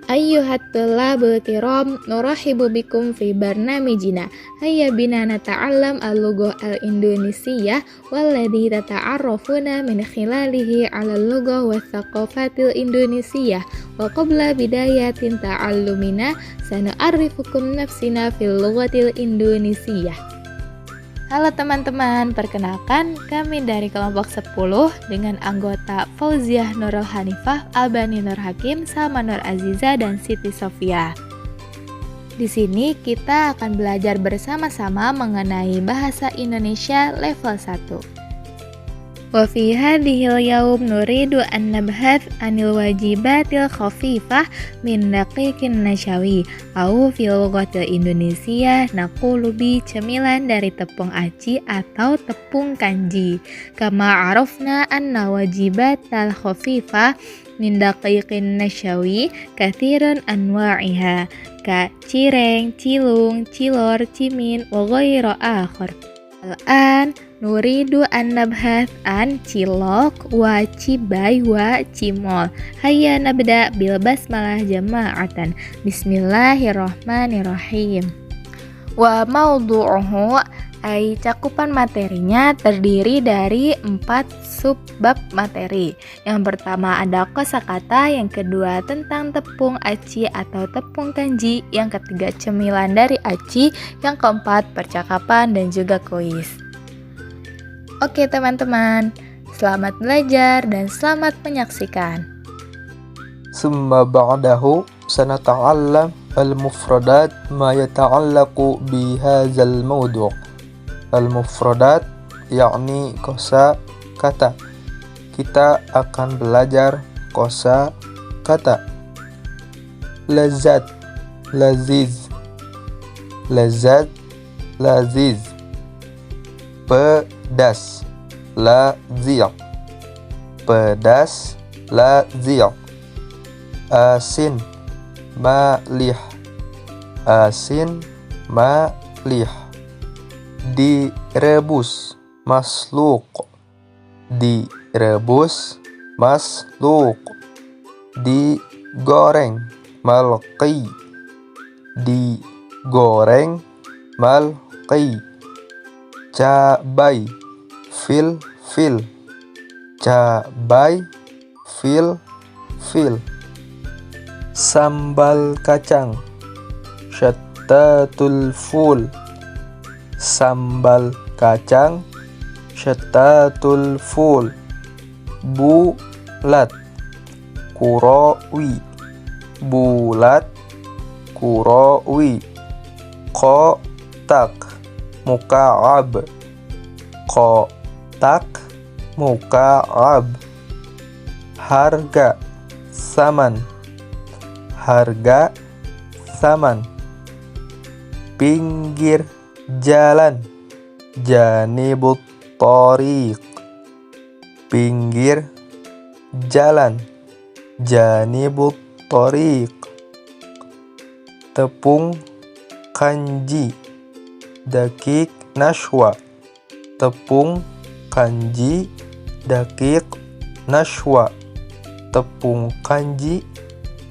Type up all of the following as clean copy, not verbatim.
Ayyuhat tullabul kiram, nurahibu bikum fi barnamijina. Hayya bina nata'allam al-lughah al-Indonesiyah walladhi tata'arrafuna min khilalihi 'ala al-lughah wa thaqafatil Indonesiyah. Wa qabla bidayatin ta'allumina sanu'arrifukum nafsina fil lughatil Indonesiyah. Halo teman-teman, perkenalkan kami dari kelompok 10 dengan anggota Fauziah Nurul Hanifah, Albani Nur Hakim, Salma Nur Aziza, dan Siti Sofia. Di sini kita akan belajar bersama-sama mengenai bahasa Indonesia level 1. Wa fi hadhil yaum nuridu an nabhath anil wajibatil khafifah min daqiqin nasyawi au fil lughatil Indonesia naqulu bi cemilan dari tepung aci atau tepung kanji. Kama arafna anna wajibatal khafifah min daqiqin nasyawi kathirun anwa'iha ka cireng, cilung, cilor, cimin wa ghairu akhar. Al-an nuridu an nabhath an cilok wa cibay wa cimol. Hayya nabda bil basmalah jama'atan. Bismillahirrahmanirrahim. Wa maudu'uhu ay cakupan materinya terdiri dari 4 subbab materi. Yang pertama ada kosakata, yang kedua tentang tepung aci atau tepung kanji, yang ketiga cemilan dari aci, yang keempat percakapan dan juga kuis. Oke teman-teman, selamat belajar dan selamat menyaksikan. Summa ba'dahu sanata'allam al-mufradat ma yata'allaqu bi hadzal mawdu'. Al-mufradat yakni kosa kata. Kita akan belajar kosa kata. Lazat, laziz. Lazat, laziz. Pedas, laziq. Pedas, laziq. Asin, malih. Asin, malih. Direbus, masluk. Direbus, masluk. Digoreng, malqi. Digoreng, malqi. Cabai, fil. Cabai, fil. Sambal kacang, syattatul ful. Sambal kacang, syattatul ful. Bulat, kurawi. Bulat, kurawi. Kotak, muka'ab. Kotak, muka'ab. Harga, saman. Harga, saman. Pinggir jalan, janibut thoriq. Pinggir jalan, janibut thoriq. Tepung kanji, dakik nashwa. Tepung kanji, dakik nashwa. Tepung kanji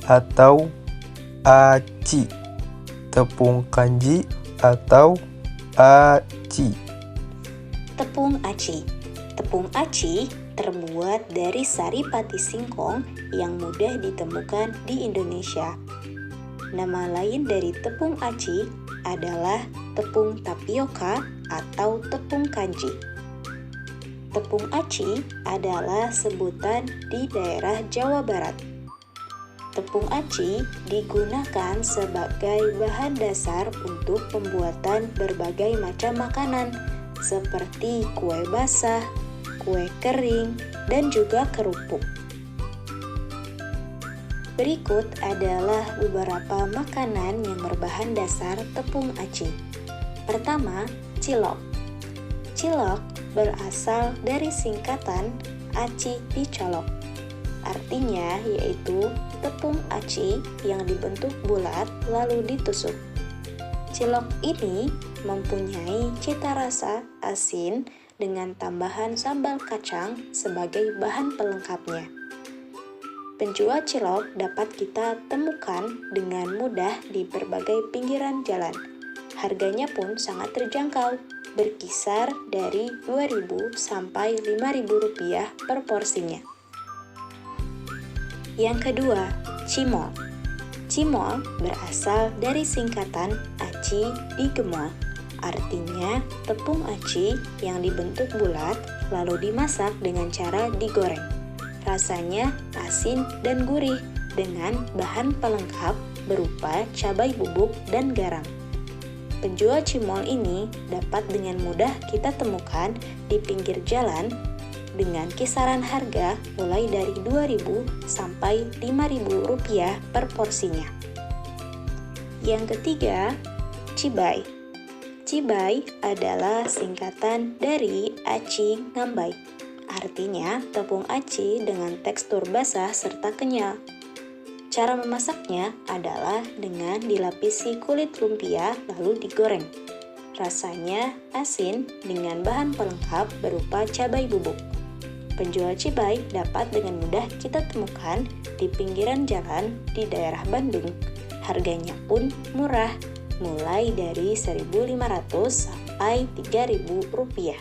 atau aci. Tepung kanji atau aci. Tepung aci. Tepung aci terbuat dari sari pati singkong yang mudah ditemukan di Indonesia. Nama lain dari tepung aci adalah tepung tapioka atau tepung kanji. Tepung aci adalah sebutan di daerah Jawa Barat. Tepung aci digunakan sebagai bahan dasar untuk pembuatan berbagai macam makanan seperti kue basah, kue kering, dan juga kerupuk. Berikut adalah beberapa makanan yang berbahan dasar tepung aci. Pertama, cilok. Cilok berasal dari singkatan aci dicolok. Artinya yaitu tepung aci yang dibentuk bulat lalu ditusuk. Cilok ini mempunyai cita rasa asin dengan tambahan sambal kacang sebagai bahan pelengkapnya. Penjual cilok dapat kita temukan dengan mudah di berbagai pinggiran jalan. Harganya pun sangat terjangkau, berkisar dari Rp2.000 sampai Rp5.000 per porsinya. Yang kedua, cimol. Cimol berasal dari singkatan aci digemol. Artinya tepung aci yang dibentuk bulat lalu dimasak dengan cara digoreng. Rasanya asin dan gurih dengan bahan pelengkap berupa cabai bubuk dan garam. Penjual cimol ini dapat dengan mudah kita temukan di pinggir jalan dengan kisaran harga mulai dari Rp2.000 sampai Rp5.000 per porsinya. Yang ketiga, cibai. Cibai adalah singkatan dari aci ngambai. Artinya tepung aci dengan tekstur basah serta kenyal. Cara memasaknya adalah dengan dilapisi kulit lumpia lalu digoreng. Rasanya asin dengan bahan pelengkap berupa cabai bubuk. Penjual cibai dapat dengan mudah kita temukan di pinggiran jalan di daerah Bandung. Harganya pun murah, mulai dari Rp1.500 sampai Rp3.000.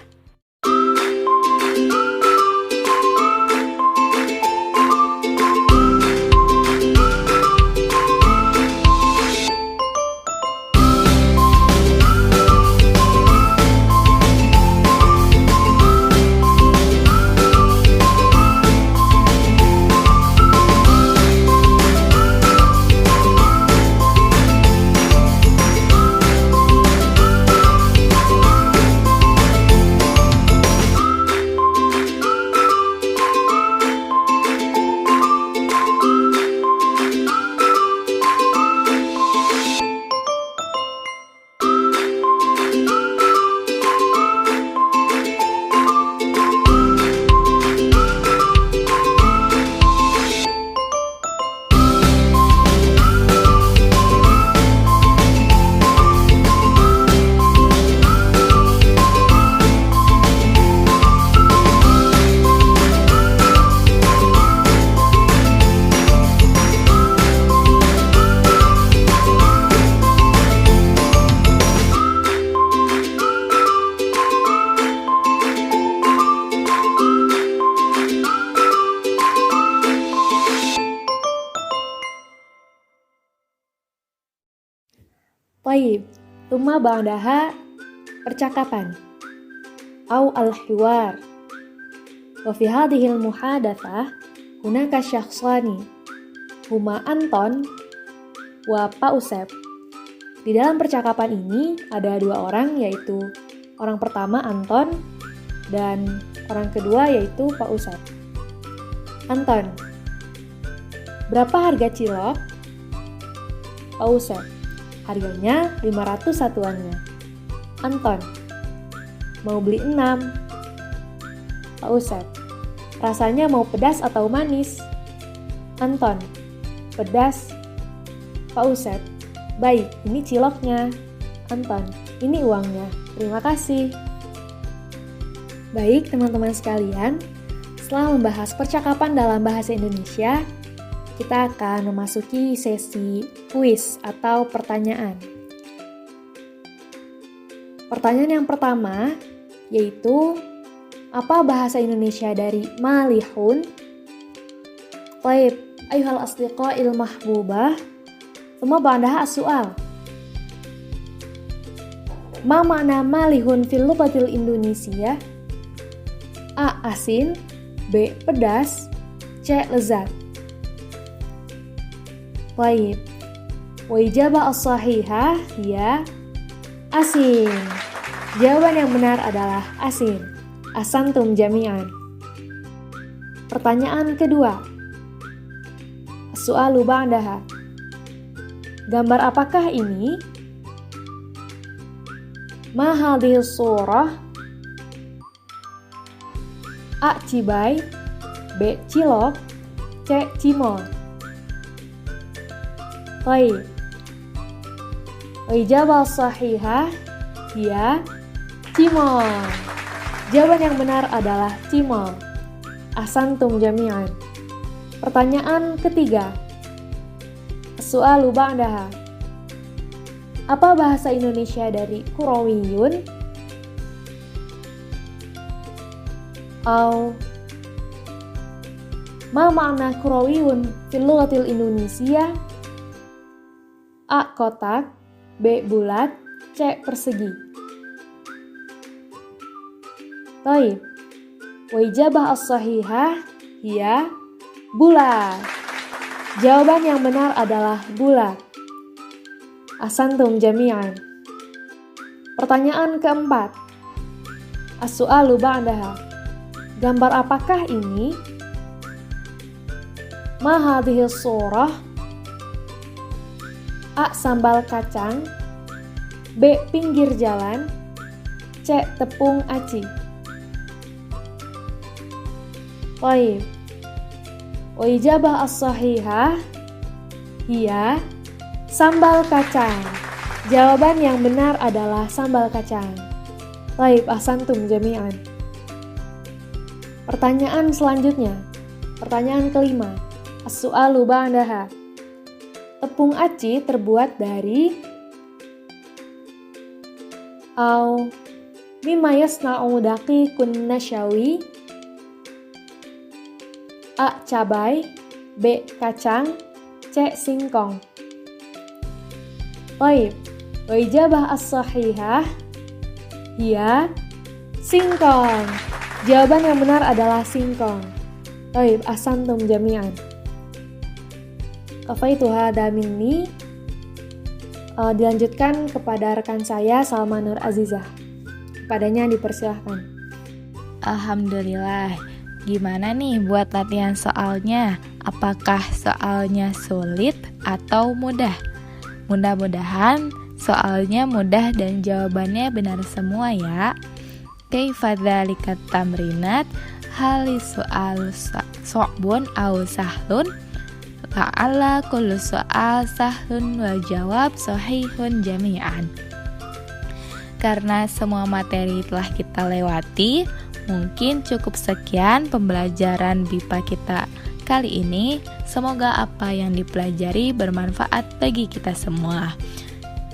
Taib, thumma ba'daha percakapan. Au al-hiwar. Wa fi hadhil muhadatsah hunaka syakhsani huma Anton wa Pak Usep. Di dalam percakapan ini ada dua orang, yaitu orang pertama Anton dan orang kedua yaitu Pak Usep. Anton, berapa harga cilok? Pak Usep, harganya 500 satuannya. Anton, mau beli 6. Pak Usep, rasanya mau pedas atau manis? Anton, pedas. Pak Usep, baik, ini ciloknya. Anton, ini uangnya. Terima kasih. Baik teman-teman sekalian, setelah membahas percakapan dalam bahasa Indonesia, kita akan memasuki sesi kuis atau pertanyaan. Pertanyaan yang pertama yaitu, apa bahasa Indonesia dari malihun? Taib, ayuhal asdiqa'il mahbubah, thumma ba'daha as-su'al. Ma makna malihun fil lughatil Indonesia? A. Asin, B. Pedas, C. Lezat. Baik, wa ijabah as-sahihah ya asin. Jawaban yang benar adalah asin. Asantum jami'an. Pertanyaan kedua. As-su'alu ba'daha. Gambar apakah ini? Ma hadhihi surah? A. Cibai, B. Cilok, C. Cimol. Baik. Ijabah sahihah ya cimol. Jawaban yang benar adalah cimol. Ahsantum jami'an. Pertanyaan ketiga. Soal ba'daha. Apa bahasa Indonesia dari Kurawiyun? Au ma makna Kurawiyun fil lughatil Indonesia? A. Kotak, B. Bulat, C. Persegi. Baik. Wa ijabah as-sahihah hiya bulat. Jawaban yang benar adalah bulat. Ahsantum jami'an. Pertanyaan keempat. As-su'alu ba'daha. Gambar apakah ini? Ma hadhihi surah? A. Sambal kacang, B. Pinggir jalan, C. Tepung aci. Baik. Wa ijabah as-sahihah hiya sambal kacang. Jawaban yang benar adalah sambal kacang. Baik, ahsantum jami'an. Pertanyaan selanjutnya. Pertanyaan kelima. As-su'alu ba'daha. Tepung aci terbuat dari au mimma yasna'u daqiqun nasyawi. A. Cabai, B. Kacang, C. Singkong. Baik, wa ijabah as-sahihah hiya singkong. Jawaban yang benar adalah singkong. Baik, ahsantum jami'an. Kafaitu hadza minni. Dilanjutkan kepada rekan saya Salma Nur Azizah. Kepadanya dipersilahkan. Alhamdulillah. Gimana nih buat latihan soalnya? Apakah soalnya sulit atau mudah? Mudah-mudahan soalnya mudah dan jawabannya benar semua ya. Kaifa dzalika tamrinat? Hal soal so'bun au sahlun? La'alla kullu soal sahlun wa jawab sahihun jami'an. Karena semua materi telah kita lewati, mungkin cukup sekian pembelajaran BIPA kita kali ini. Semoga apa yang dipelajari bermanfaat bagi kita semua.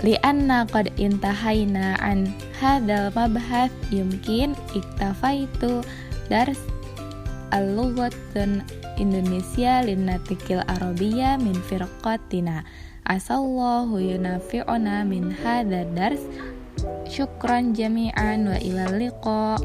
Li'anna qad intahaina an hadzal mabhath yumkin iktafaitu dars al-lughatun Indonesia linnatiqil arabiyya min firqatina. Asallahu yunafi'una min hadzal dars. Syukran jami'an wa ilal liqa.